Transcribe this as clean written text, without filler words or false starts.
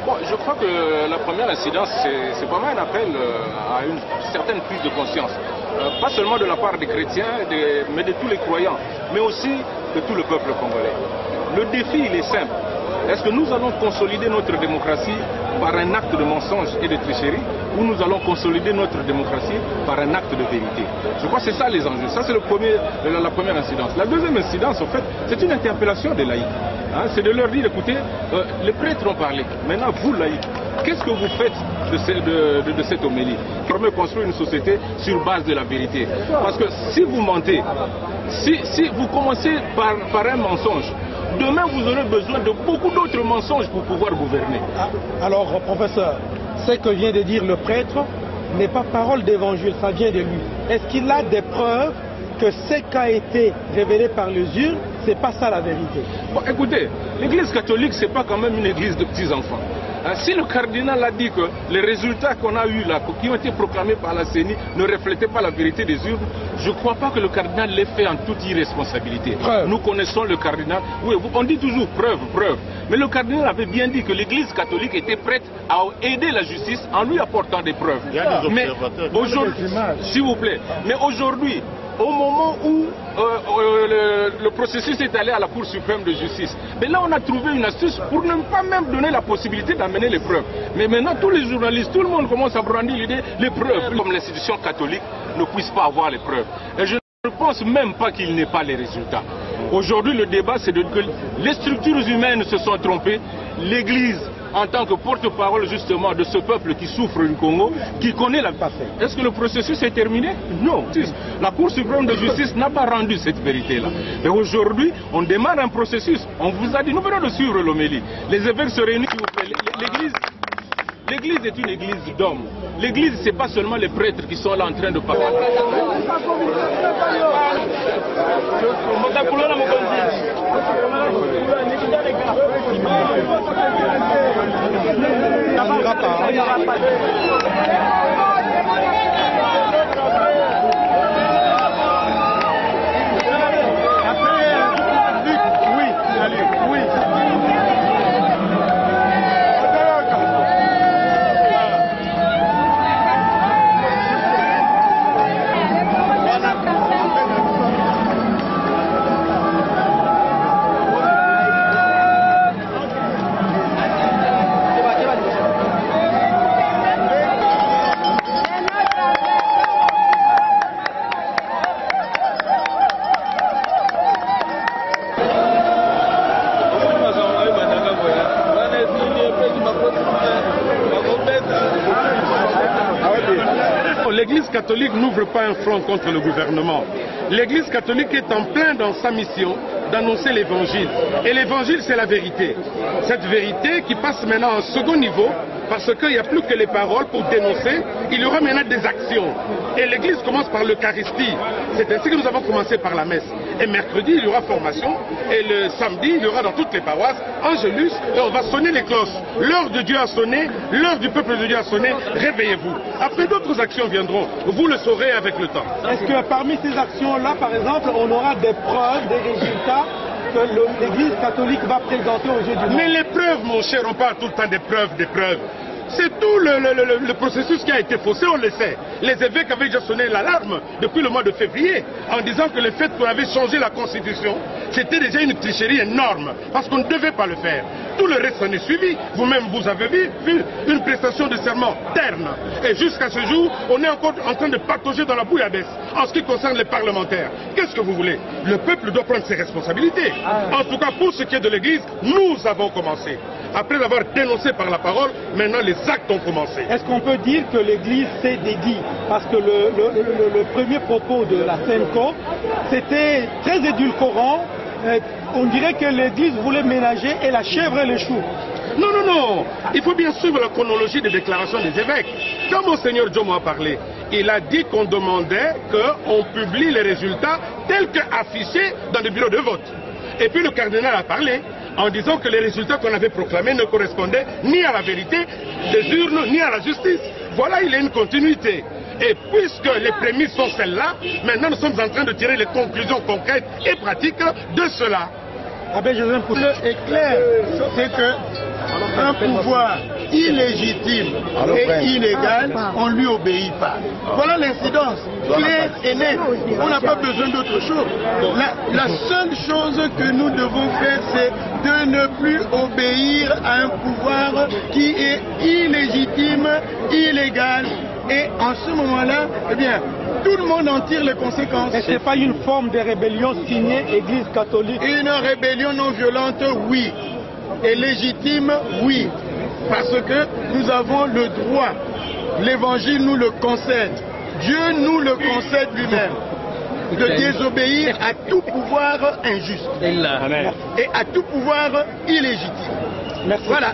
Bon, je crois que la première incidence, c'est vraiment un appel à une certaine prise de conscience. Pas seulement de la part des chrétiens, mais de tous les croyants, mais aussi de tout le peuple congolais. Le défi, il est simple. Est-ce que nous allons consolider notre démocratie par un acte de mensonge et de tricherie, ou nous allons consolider notre démocratie par un acte de vérité? Je crois que c'est ça les enjeux. Ça, c'est la première incidence. La deuxième incidence, en fait, c'est une interpellation des laïcs. Hein, c'est de leur dire, écoutez, les prêtres ont parlé. Maintenant, vous, laïcs, qu'est-ce que vous faites de cette homélie? Pour construire une société sur base de la vérité. Parce que si vous mentez, si vous commencez par un mensonge, demain, vous aurez besoin de beaucoup d'autres mensonges pour pouvoir gouverner. Alors, professeur, ce que vient de dire le prêtre n'est pas parole d'évangile, ça vient de lui. Est-ce qu'il a des preuves que ce qui a été révélé par les urnes, c'est pas ça la vérité? Bon, écoutez, l'église catholique, c'est pas quand même une église de petits-enfants. Si le cardinal a dit que les résultats qu'on a eus là, qui ont été proclamés par la CENI, ne reflétaient pas la vérité des urnes, je ne crois pas que le cardinal l'ait fait en toute irresponsabilité. Preuve. Nous connaissons le cardinal. Oui, on dit toujours preuve, preuve. Mais le cardinal avait bien dit que l'église catholique était prête à aider la justice en lui apportant des preuves. Il y a des observateurs. Mais aujourd'hui, s'il vous plaît, mais aujourd'hui, au moment où le processus est allé à la Cour suprême de justice, mais là on a trouvé une astuce pour ne pas même donner la possibilité d'amener les preuves. Mais maintenant tous les journalistes, tout le monde commence à brandir l'idée, les preuves, comme l'institution catholique ne puisse pas avoir les preuves. Et je ne pense même pas qu'il n'ait pas les résultats. Aujourd'hui le débat c'est que les structures humaines se sont trompées, l'Église en tant que porte-parole justement de ce peuple qui souffre du Congo, qui connaît la passé. Est-ce que le processus est terminé? Non. La Cour suprême de justice n'a pas rendu cette vérité-là. Et aujourd'hui, on démarre un processus. On vous a dit, nous venons de suivre l'homélie. Les évêques se réunissent, s'il vous plaît. L'Église est une église d'hommes. L'Église, ce n'est pas seulement les prêtres qui sont là en train de parler. L'Église catholique n'ouvre pas un front contre le gouvernement. L'Église catholique est en plein dans sa mission d'annoncer l'Évangile. Et l'Évangile, c'est la vérité. Cette vérité qui passe maintenant en second niveau, parce qu'il n'y a plus que les paroles pour dénoncer, il y aura maintenant des actions. Et l'Église commence par l'Eucharistie. C'est ainsi que nous avons commencé par la messe. Et mercredi, il y aura formation. Et le samedi, il y aura dans toutes les paroisses Angélus. Et on va sonner les cloches. L'heure de Dieu a sonné, l'heure du peuple de Dieu a sonné. Réveillez-vous. Après, d'autres actions viendront. Vous le saurez avec le temps. Est-ce que parmi ces actions-là, par exemple, on aura des preuves, des résultats que l'Église catholique va présenter au Jeudi? Mais les preuves, mon cher, on parle tout le temps des preuves, des preuves. C'est tout le processus qui a été faussé, on le sait. Les évêques avaient déjà sonné l'alarme depuis le mois de février en disant que le fait qu'on avait changé la constitution, c'était déjà une tricherie énorme parce qu'on ne devait pas le faire. Tout le reste s'en est suivi. Vous-même, vous avez vu une prestation de serment terne. Et jusqu'à ce jour, on est encore en train de patauger dans la bouillabaisse en ce qui concerne les parlementaires. Qu'est-ce que vous voulez? Le peuple doit prendre ses responsabilités. En tout cas, pour ce qui est de l'Église, nous avons commencé. Après avoir dénoncé par la parole, maintenant les actes ont commencé. Est-ce qu'on peut dire que l'Église s'est dédiée? Parce que le premier propos de la CENCO, c'était très édulcorant. On dirait que l'Église voulait ménager et la chèvre et le chou. Non, non, non. Il faut bien suivre la chronologie des déclarations des évêques. Quand Monseigneur Djomo a parlé, il a dit qu'on demandait qu'on publie les résultats tels qu'affichés dans le bureau de vote. Et puis le cardinal a parlé en disant que les résultats qu'on avait proclamés ne correspondaient ni à la vérité des urnes, ni à la justice. Voilà, il y a une continuité. Et puisque les prémices sont celles-là, maintenant nous sommes en train de tirer les conclusions concrètes et pratiques de cela. Abbé Joseph Poulet est clair, c'est que un pouvoir illégitime et illégal, on ne lui obéit pas. Voilà l'incidence claire et nette. On n'a pas besoin d'autre chose. La seule chose que nous devons faire, c'est de ne plus obéir à un pouvoir qui est illégitime, illégal. Et en ce moment-là, eh bien, tout le monde en tire les conséquences. Et ce n'est pas une forme de rébellion signée Église catholique? Une rébellion non violente, oui. Et légitime, oui. Parce que nous avons le droit. L'Évangile nous le concède. Dieu nous le concède lui-même. De désobéir à tout pouvoir injuste. Et à tout pouvoir illégitime. Merci. Voilà.